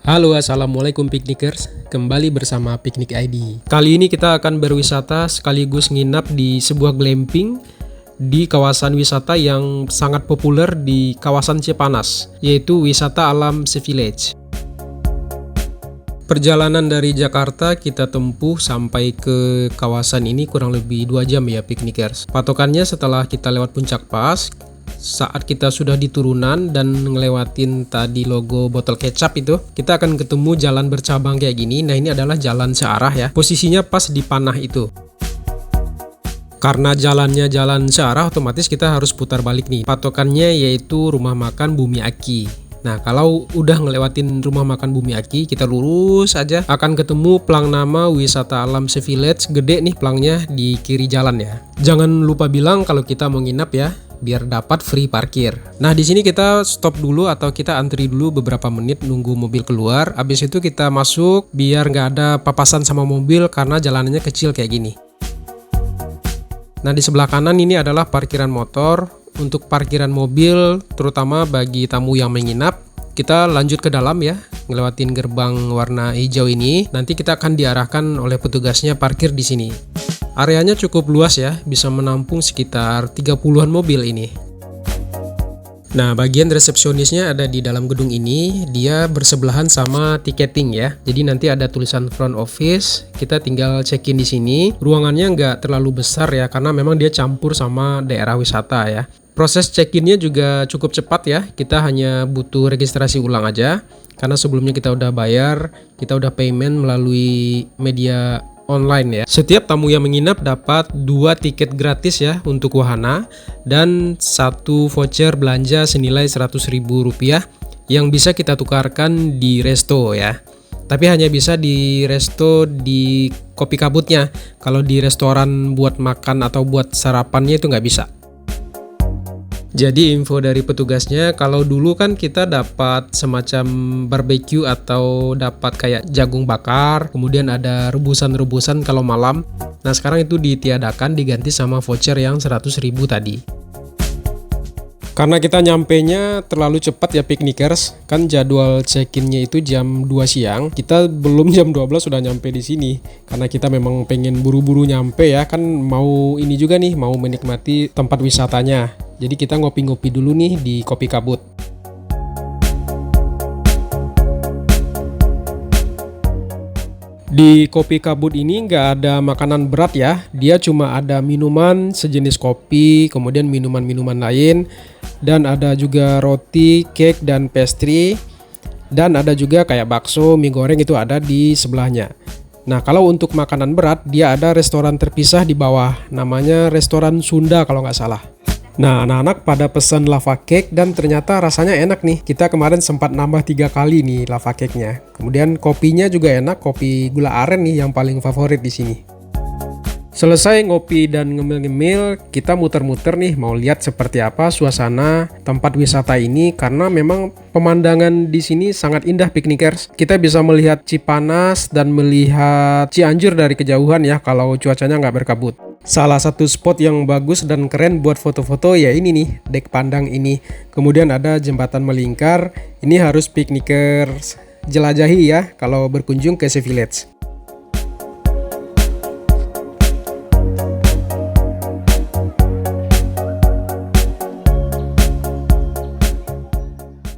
Halo, assalamualaikum piknikers. Kembali bersama Piknik ID. Kali ini kita akan berwisata sekaligus nginap di sebuah glamping di kawasan wisata yang sangat populer di kawasan Cipanas, yaitu wisata alam Sea Village. Perjalanan dari Jakarta kita tempuh sampai ke kawasan ini kurang lebih 2 jam ya piknikers. Patokannya setelah kita lewat Puncak Pas, saat kita sudah di turunan dan ngelewatin tadi logo botol kecap itu, kita akan ketemu jalan bercabang kayak gini. Nah, ini adalah jalan searah ya. Posisinya pas di panah itu. Karena jalannya jalan searah, otomatis kita harus putar balik nih. Patokannya yaitu rumah makan Bumi Aki. Nah, kalau udah ngelewatin rumah makan Bumi Aki, kita lurus aja akan ketemu plang nama wisata alam Sea Village. Gede nih plangnya di kiri jalan ya. Jangan lupa bilang kalau kita mau nginap ya, biar dapat free parkir. Nah, di sini kita stop dulu atau kita antri dulu beberapa menit nunggu mobil keluar. Habis itu kita masuk biar nggak ada papasan sama mobil karena jalanannya kecil kayak gini. Nah, di sebelah kanan ini adalah parkiran motor. Untuk parkiran mobil, terutama bagi tamu yang menginap, kita lanjut ke dalam ya, ngelewatin gerbang warna hijau ini. Nanti kita akan diarahkan oleh petugasnya parkir di sini. Areanya cukup luas ya, bisa menampung sekitar 30-an mobil ini. Nah, bagian resepsionisnya ada di dalam gedung ini. Dia bersebelahan sama tiketing ya. Jadi nanti ada tulisan front office. Kita tinggal check-in di sini. Ruangannya nggak terlalu besar ya, karena memang dia campur sama daerah wisata ya. Proses check-innya juga cukup cepat ya. Kita hanya butuh registrasi ulang aja. Karena sebelumnya kita udah bayar, kita udah payment melalui media online ya. Setiap tamu yang menginap dapat 2 tiket gratis ya untuk wahana dan 1 voucher belanja senilai Rp100.000 yang bisa kita tukarkan di resto ya. Tapi hanya bisa di resto di Kopi Kabutnya. Kalau di restoran buat makan atau buat sarapannya itu nggak bisa. Jadi info dari petugasnya, kalau dulu kan kita dapat semacam barbeque atau dapat kayak jagung bakar, kemudian ada rebusan-rebusan kalau malam. Nah, sekarang itu ditiadakan, diganti sama voucher yang 100.000 tadi. Karena kita nyampenya terlalu cepat ya piknikers, kan jadwal check-innya itu jam 2 siang, kita belum jam 12 sudah nyampe di sini. Karena kita memang pengen buru-buru nyampe ya, kan mau ini juga nih, mau menikmati tempat wisatanya. Jadi kita ngopi-ngopi dulu nih di Kopi Kabut. Di Kopi Kabut ini nggak ada makanan berat ya. Dia cuma ada minuman sejenis kopi, kemudian minuman-minuman lain. Dan ada juga roti, cake, dan pastry. Dan ada juga kayak bakso, mie goreng itu ada di sebelahnya. Nah, kalau untuk makanan berat, dia ada restoran terpisah di bawah. Namanya restoran Sunda kalau nggak salah. Nah, anak-anak pada pesan lava cake dan ternyata rasanya enak nih. Kita kemarin sempat nambah 3 kali nih lava cake-nya. Kemudian kopinya juga enak, kopi gula aren nih yang paling favorit di sini. Selesai ngopi dan ngemil-ngemil, kita muter-muter nih mau lihat seperti apa suasana tempat wisata ini karena memang pemandangan di sini sangat indah piknikers. Kita bisa melihat Cipanas dan melihat Cianjur dari kejauhan ya kalau cuacanya nggak berkabut. Salah satu spot yang bagus dan keren buat foto-foto ya ini nih, dek pandang ini. Kemudian ada jembatan melingkar. Ini harus piknikers jelajahi ya kalau berkunjung ke Sea Village.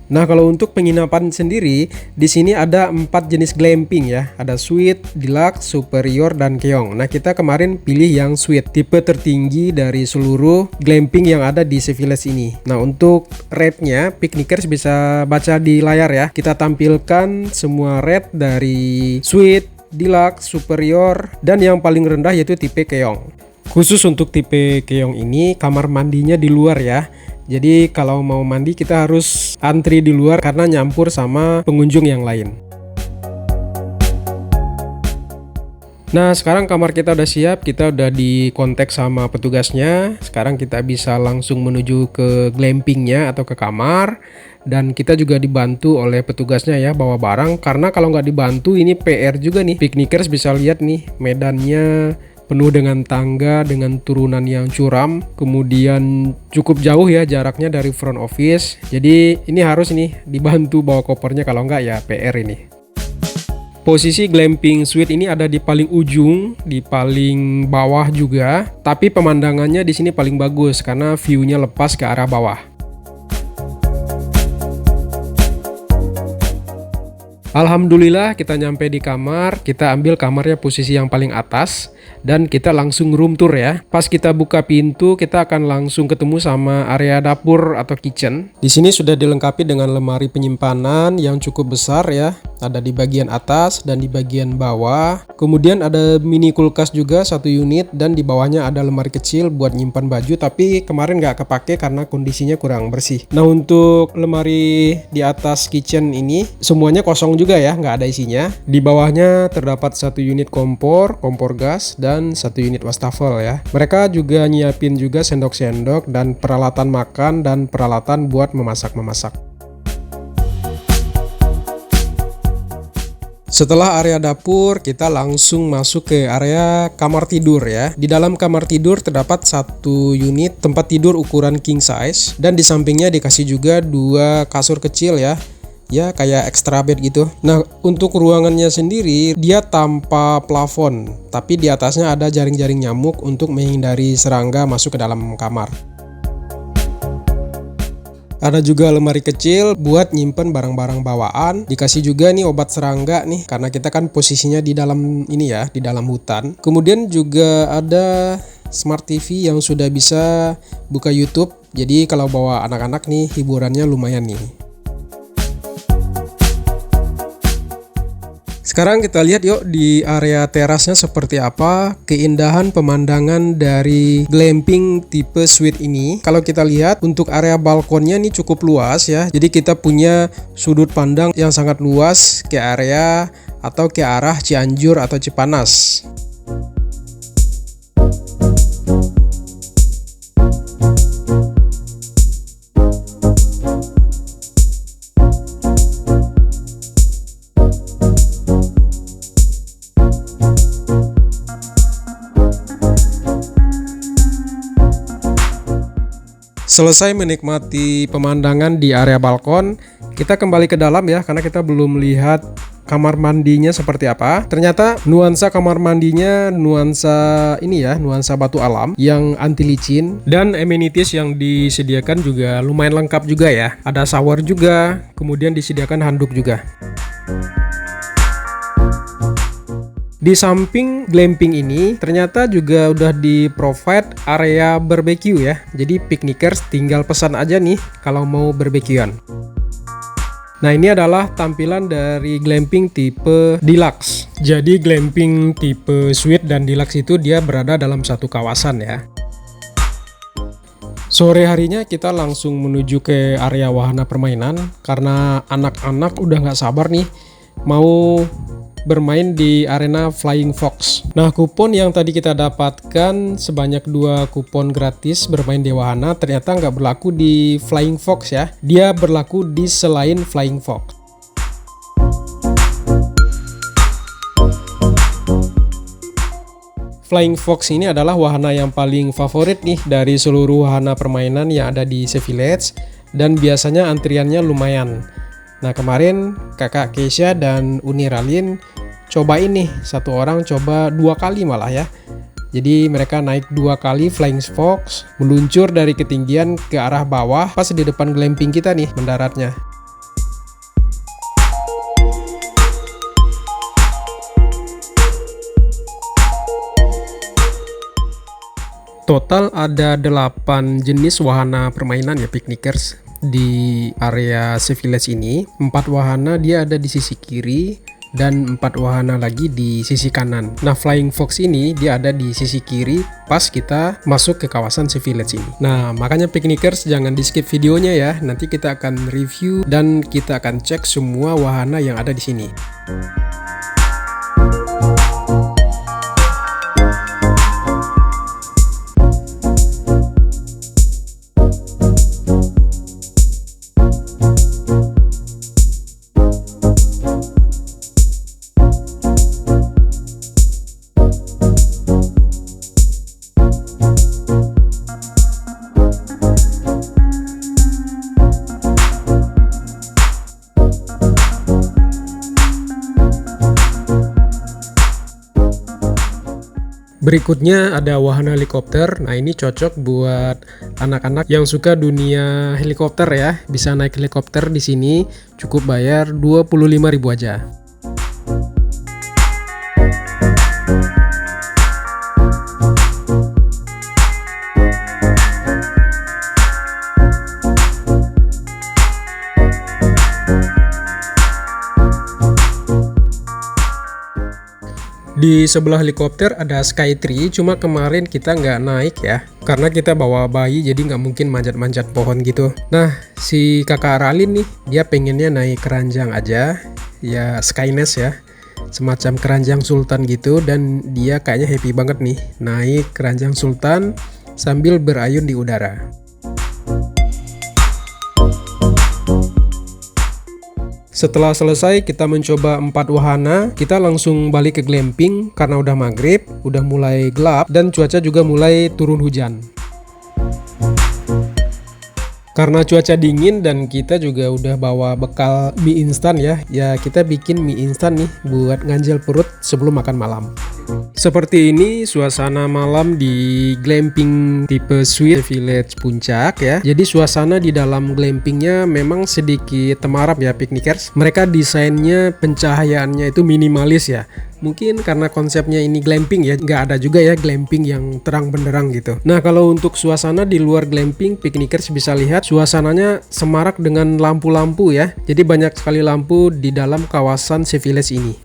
Nah, kalau untuk penginapan sendiri, di sini ada 4 jenis glamping ya. Ada suite, deluxe, superior, dan keong. Nah, kita kemarin pilih yang suite, tipe tertinggi dari seluruh glamping yang ada di Sea Village ini. Nah, untuk rate-nya, piknikers bisa baca di layar ya. Kita tampilkan semua rate dari suite, deluxe, superior, dan yang paling rendah yaitu tipe keong. Khusus untuk tipe keong ini, kamar mandinya di luar ya. Jadi kalau mau mandi kita harus antri di luar karena nyampur sama pengunjung yang lain. Nah, sekarang kamar kita udah siap, kita udah di kontak sama petugasnya. Sekarang kita bisa langsung menuju ke glampingnya atau ke kamar. Dan kita juga dibantu oleh petugasnya ya bawa barang. Karena kalau nggak dibantu ini PR juga nih. Piknikers bisa lihat nih medannya penuh dengan tangga dengan turunan yang curam, kemudian cukup jauh ya jaraknya dari front office. Jadi ini harus nih dibantu bawa kopernya, kalau enggak ya PR ini. Posisi glamping suite ini ada di paling ujung, di paling bawah juga, tapi pemandangannya di sini paling bagus karena view-nya lepas ke arah bawah. Alhamdulillah kita nyampe di kamar, kita ambil kamarnya posisi yang paling atas dan kita langsung room tour ya. Pas kita buka pintu, kita akan langsung ketemu sama area dapur atau kitchen. Di sini sudah dilengkapi dengan lemari penyimpanan yang cukup besar ya. Ada di bagian atas dan di bagian bawah. Kemudian ada mini kulkas juga satu unit dan di bawahnya ada lemari kecil buat nyimpan baju, tapi kemarin nggak kepake karena kondisinya kurang bersih. Nah, untuk lemari di atas kitchen ini semuanya kosong juga ya, nggak ada isinya. Di bawahnya terdapat satu unit kompor gas dan satu unit wastafel ya. Mereka juga nyiapin juga sendok-sendok dan peralatan makan dan peralatan buat memasak-memasak. Setelah area dapur, kita langsung masuk ke area kamar tidur ya. Di dalam kamar tidur terdapat satu unit tempat tidur ukuran king size dan di sampingnya dikasih juga dua kasur kecil ya. Ya kayak extra bed gitu. Nah, untuk ruangannya sendiri dia tanpa plafon, tapi di atasnya ada jaring-jaring nyamuk untuk menghindari serangga masuk ke dalam kamar. Ada juga lemari kecil buat nyimpen barang-barang bawaan. Dikasih juga nih obat serangga nih, karena kita kan posisinya di dalam ini ya, di dalam hutan. Kemudian juga ada Smart TV yang sudah bisa buka YouTube. Jadi kalau bawa anak-anak nih, hiburannya lumayan nih. Sekarang kita lihat yuk di area terasnya seperti apa keindahan pemandangan dari glamping tipe suite ini. Kalau kita lihat untuk area balkonnya ini cukup luas ya. Jadi kita punya sudut pandang yang sangat luas ke area atau ke arah Cianjur atau Cipanas. Selesai menikmati pemandangan di area balkon, kita kembali ke dalam ya, karena kita belum lihat kamar mandinya seperti apa. Ternyata nuansa kamar mandinya nuansa ini ya, nuansa batu alam yang anti licin, dan amenities yang disediakan juga lumayan lengkap juga ya. Ada shower juga, kemudian disediakan handuk juga. Di samping glamping ini ternyata juga udah di provide area barbecue ya. Jadi piknikers tinggal pesan aja nih kalau mau barbekyuan. Nah, ini adalah tampilan dari glamping tipe deluxe. Jadi glamping tipe suite dan deluxe itu dia berada dalam satu kawasan ya. Sore harinya kita langsung menuju ke area wahana permainan karena anak-anak udah nggak sabar nih mau bermain di arena Flying Fox. Nah, kupon yang tadi kita dapatkan sebanyak 2 kupon gratis bermain di wahana ternyata nggak berlaku di Flying Fox ya. Dia berlaku di selain Flying Fox. Flying Fox ini adalah wahana yang paling favorit nih dari seluruh wahana permainan yang ada di Sea Village dan biasanya antriannya lumayan. Nah, kemarin kakak Keisha dan Uni Ralin cobain nih, satu orang coba 2 kali malah ya. Jadi mereka naik 2 kali Flying Fox, meluncur dari ketinggian ke arah bawah pas di depan glamping kita nih mendaratnya. Total ada 8 jenis wahana permainan ya piknikers di area Sea Village ini. 4 wahana dia ada di sisi kiri dan 4 wahana lagi di sisi kanan. Nah, Flying Fox ini dia ada di sisi kiri pas kita masuk ke kawasan Sea Village ini. Nah, makanya piknikers jangan di skip videonya ya. Nanti kita akan review dan kita akan cek semua wahana yang ada di sini. Berikutnya ada wahana helikopter. Nah, ini cocok buat anak-anak yang suka dunia helikopter ya. Bisa naik helikopter di sini, cukup bayar 25.000 aja. Di sebelah helikopter ada Skytree, cuma kemarin kita nggak naik ya, karena kita bawa bayi jadi nggak mungkin manjat-manjat pohon gitu. Nah, si kakak Aralin nih, dia pengennya naik keranjang aja, ya Skynest ya, semacam keranjang sultan gitu, dan dia kayaknya happy banget nih, naik keranjang sultan sambil berayun di udara. Setelah selesai kita mencoba 4 wahana, kita langsung balik ke glamping karena udah maghrib, udah mulai gelap dan cuaca juga mulai turun hujan. Karena cuaca dingin dan kita juga udah bawa bekal mie instan ya, kita bikin mie instan nih buat nganjel perut sebelum makan malam. Seperti ini suasana malam di glamping tipe Sweet Village Puncak ya. Jadi suasana di dalam glampingnya memang sedikit temaram ya piknikers. Mereka desainnya pencahayaannya itu minimalis ya. Mungkin karena konsepnya ini glamping ya, nggak ada juga ya glamping yang terang benderang gitu. Nah, kalau untuk suasana di luar glamping, piknikers bisa lihat suasananya semarak dengan lampu-lampu ya. Jadi banyak sekali lampu di dalam kawasan Sea Village ini.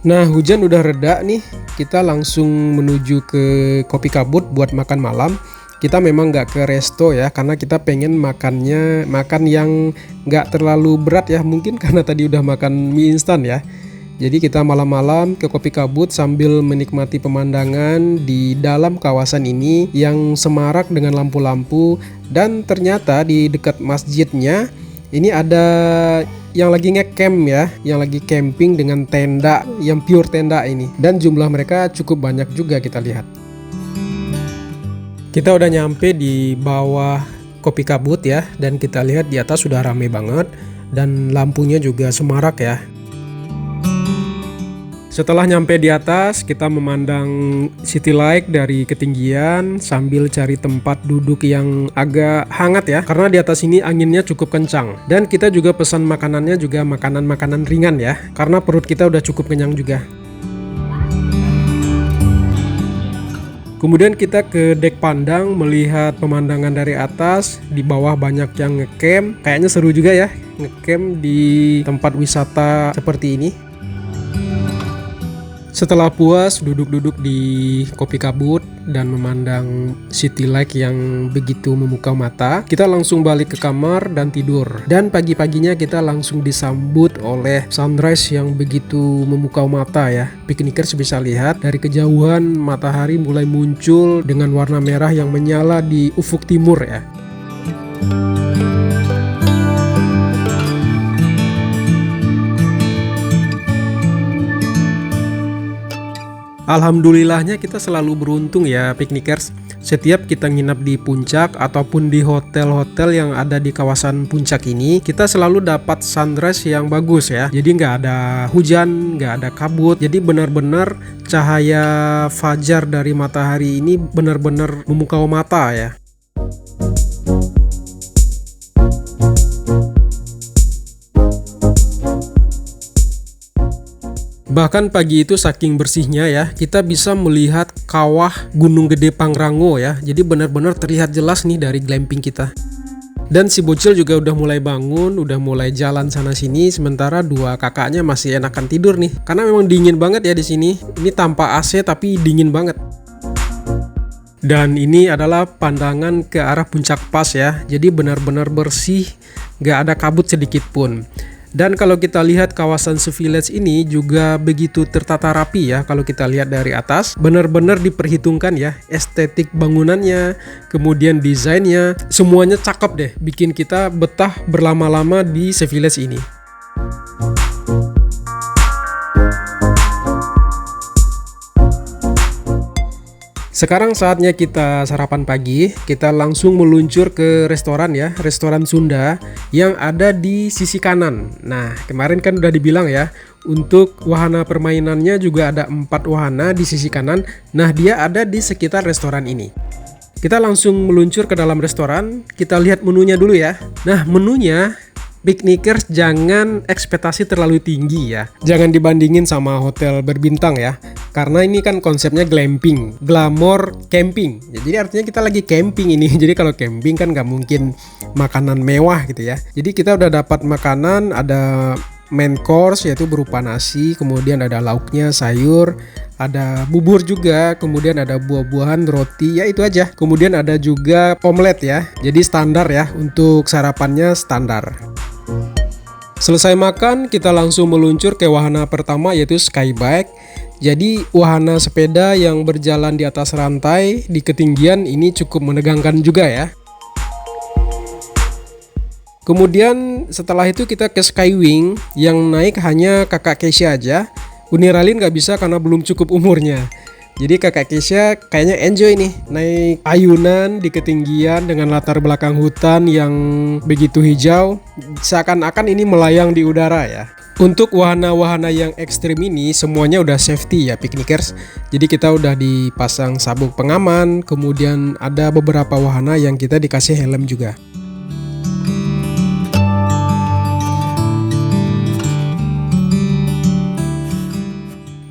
Nah, hujan udah reda nih, kita langsung menuju ke Kopi Kabut buat makan malam. Kita memang nggak ke resto ya, karena kita pengen makan yang nggak terlalu berat ya, mungkin karena tadi udah makan mie instan ya. Jadi kita malam-malam ke Kopi Kabut sambil menikmati pemandangan di dalam kawasan ini yang semarak dengan lampu-lampu, dan ternyata di dekat masjidnya ini ada yang lagi nge-camp ya, yang lagi camping dengan tenda, yang pure tenda ini. Dan jumlah mereka cukup banyak juga kita lihat. Kita udah nyampe di bawah Kopi Kabut ya, dan kita lihat di atas sudah rame banget, dan lampunya juga semarak ya. Setelah nyampe di atas, kita memandang city light dari ketinggian sambil cari tempat duduk yang agak hangat ya, karena di atas ini anginnya cukup kencang. Dan kita juga pesan makanannya juga makanan-makanan ringan ya, karena perut kita udah cukup kenyang juga. Kemudian kita ke dek pandang melihat pemandangan dari atas. Di bawah banyak yang ngecamp, kayaknya seru juga ya ngecamp di tempat wisata seperti ini. Setelah puas duduk-duduk di Kopi Kabut dan memandang city light yang begitu memukau mata, kita langsung balik ke kamar dan tidur. Dan pagi-paginya kita langsung disambut oleh sunrise yang begitu memukau mata ya. Piknikers bisa lihat dari kejauhan matahari mulai muncul dengan warna merah yang menyala di ufuk timur ya. Alhamdulillahnya kita selalu beruntung ya piknikers. Setiap kita nginap di puncak ataupun di hotel-hotel yang ada di kawasan puncak ini, kita selalu dapat sunrise yang bagus ya. Jadi nggak ada hujan, nggak ada kabut. Jadi benar-benar cahaya fajar dari matahari ini benar-benar memukau mata ya. Bahkan pagi itu saking bersihnya ya, kita bisa melihat kawah Gunung Gede Pangrango ya. Jadi benar-benar terlihat jelas nih dari glamping kita. Dan si bocil juga udah mulai bangun, udah mulai jalan sana sini, sementara dua kakaknya masih enakan tidur nih. Karena memang dingin banget ya di sini. Ini tanpa AC tapi dingin banget. Dan ini adalah pandangan ke arah puncak pas ya. Jadi benar-benar bersih, gak ada kabut sedikit pun. Dan kalau kita lihat kawasan Sea Village ini juga begitu tertata rapi ya. Kalau kita lihat dari atas, benar-benar diperhitungkan ya estetik bangunannya, kemudian desainnya, semuanya cakep deh. Bikin kita betah berlama-lama di Sea Village ini. Sekarang saatnya kita sarapan pagi. Kita langsung meluncur ke restoran ya, restoran Sunda yang ada di sisi kanan. Nah, kemarin kan udah dibilang ya, untuk wahana permainannya juga ada 4 wahana di sisi kanan. Nah, dia ada di sekitar restoran ini. Kita langsung meluncur ke dalam restoran. Kita lihat menunya dulu ya. Nah, menunya piknikers jangan ekspektasi terlalu tinggi ya. Jangan dibandingin sama hotel berbintang ya. Karena ini kan konsepnya glamping, glamour camping. Ya, jadi artinya kita lagi camping ini. Jadi kalau camping kan nggak mungkin makanan mewah gitu ya. Jadi kita udah dapat makanan, ada main course yaitu berupa nasi, kemudian ada lauknya, sayur, ada bubur juga, kemudian ada buah-buahan, roti, ya itu aja. Kemudian ada juga omelet ya. Jadi standar ya, untuk sarapannya standar. Selesai makan, kita langsung meluncur ke wahana pertama yaitu skybike. Jadi wahana sepeda yang berjalan di atas rantai di ketinggian ini cukup menegangkan juga ya. Kemudian setelah itu kita ke Skywing yang naik hanya kakak Keisha aja. Uniralin nggak bisa karena belum cukup umurnya. Jadi kakak Keisha kayaknya enjoy nih naik ayunan di ketinggian dengan latar belakang hutan yang begitu hijau. Seakan-akan ini melayang di udara ya. Untuk wahana-wahana yang ekstrim ini semuanya udah safety ya piknikers. Jadi kita udah dipasang sabuk pengaman, kemudian ada beberapa wahana yang kita dikasih helm juga.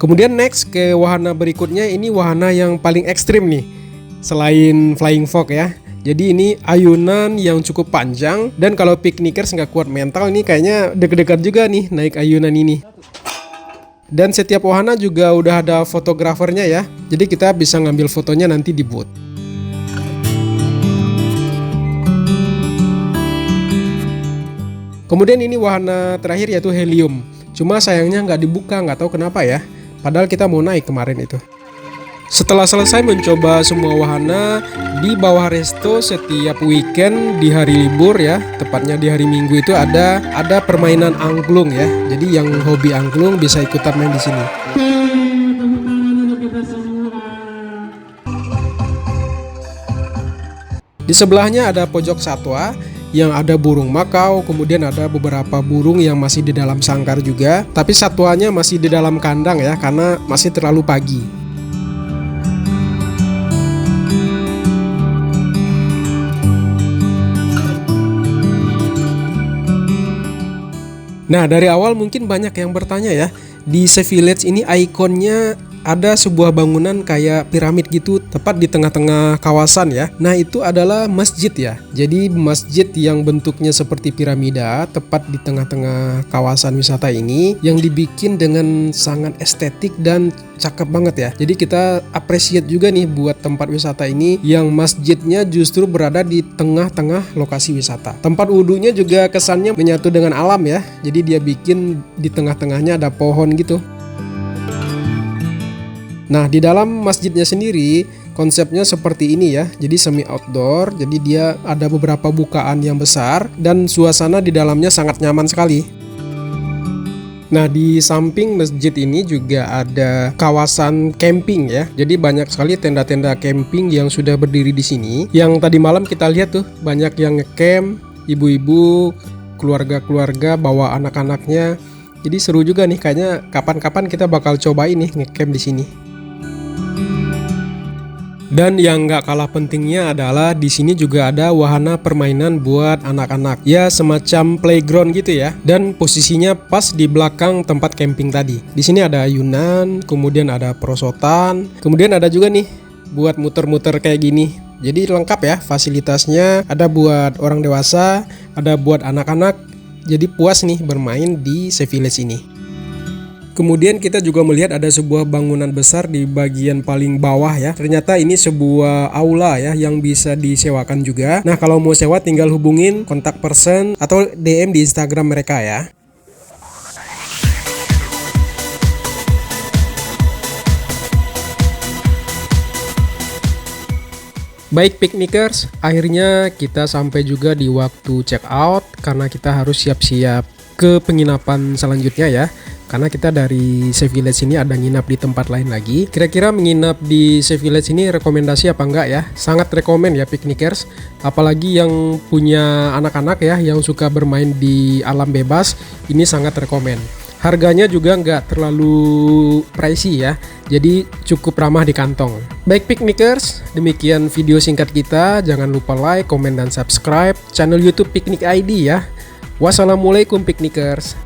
Kemudian next ke wahana berikutnya, ini wahana yang paling ekstrim nih selain flying fox ya. Jadi ini ayunan yang cukup panjang, dan kalau piknikers nggak kuat mental ini kayaknya deg-degan juga nih naik ayunan ini. Dan setiap wahana juga udah ada fotografernya ya, jadi kita bisa ngambil fotonya nanti di booth. Kemudian ini wahana terakhir yaitu helium. Cuma sayangnya nggak dibuka, nggak tahu kenapa ya. Padahal kita mau naik kemarin itu. Setelah selesai mencoba semua wahana, di bawah resto setiap weekend di hari libur ya, tepatnya di hari Minggu itu ada permainan angklung ya. Jadi yang hobi angklung bisa ikutan main di sini. Di sebelahnya ada pojok satwa yang ada burung makau, kemudian ada beberapa burung yang masih di dalam sangkar juga, tapi satwanya masih di dalam kandang ya, karena masih terlalu pagi. Nah, dari awal mungkin banyak yang bertanya ya, di Sea Village ini ikonnya ada sebuah bangunan kayak piramid gitu tepat di tengah-tengah kawasan ya. Nah, itu adalah masjid ya. Jadi masjid yang bentuknya seperti piramida tepat di tengah-tengah kawasan wisata ini yang dibikin dengan sangat estetik dan cakep banget ya. Jadi kita appreciate juga nih buat tempat wisata ini yang masjidnya justru berada di tengah-tengah lokasi wisata. Tempat wudhunya juga kesannya menyatu dengan alam ya. Jadi dia bikin di tengah-tengahnya ada pohon gitu. Nah, di dalam masjidnya sendiri konsepnya seperti ini ya. Jadi semi outdoor, jadi dia ada beberapa bukaan yang besar dan suasana di dalamnya sangat nyaman sekali. Nah, di samping masjid ini juga ada kawasan camping ya. Jadi banyak sekali tenda-tenda camping yang sudah berdiri di sini. Yang tadi malam kita lihat tuh banyak yang ngecamp, ibu-ibu, keluarga-keluarga bawa anak-anaknya. Jadi seru juga nih, kayaknya kapan-kapan kita bakal cobain nih ngecamp di sini. Dan yang nggak kalah pentingnya adalah di sini juga ada wahana permainan buat anak-anak. Ya, semacam playground gitu ya. Dan posisinya pas di belakang tempat camping tadi. Di sini ada ayunan, kemudian ada perosotan, kemudian ada juga nih buat muter-muter kayak gini. Jadi lengkap ya fasilitasnya. Ada buat orang dewasa, ada buat anak-anak. Jadi puas nih bermain di Sea Village ini. Kemudian kita juga melihat ada sebuah bangunan besar di bagian paling bawah ya. Ternyata ini sebuah aula ya yang bisa disewakan juga. Nah, kalau mau sewa tinggal hubungin kontak person atau DM di Instagram mereka ya. Baik piknikers, akhirnya kita sampai juga di waktu check out karena kita harus siap-siap ke penginapan selanjutnya ya. karena kita dari Safe Village ini ada nginap di tempat lain lagi. Kira-kira menginap di Safe Village ini rekomendasi apa enggak ya? Sangat rekomen ya piknikers, apalagi yang punya anak-anak ya, yang suka bermain di alam bebas, ini sangat rekomen. Harganya juga nggak terlalu pricey ya, jadi cukup ramah di kantong. Baik piknikers, demikian video singkat kita. Jangan lupa like, komen, dan subscribe channel YouTube Piknik ID ya. Wassalamualaikum piknikers.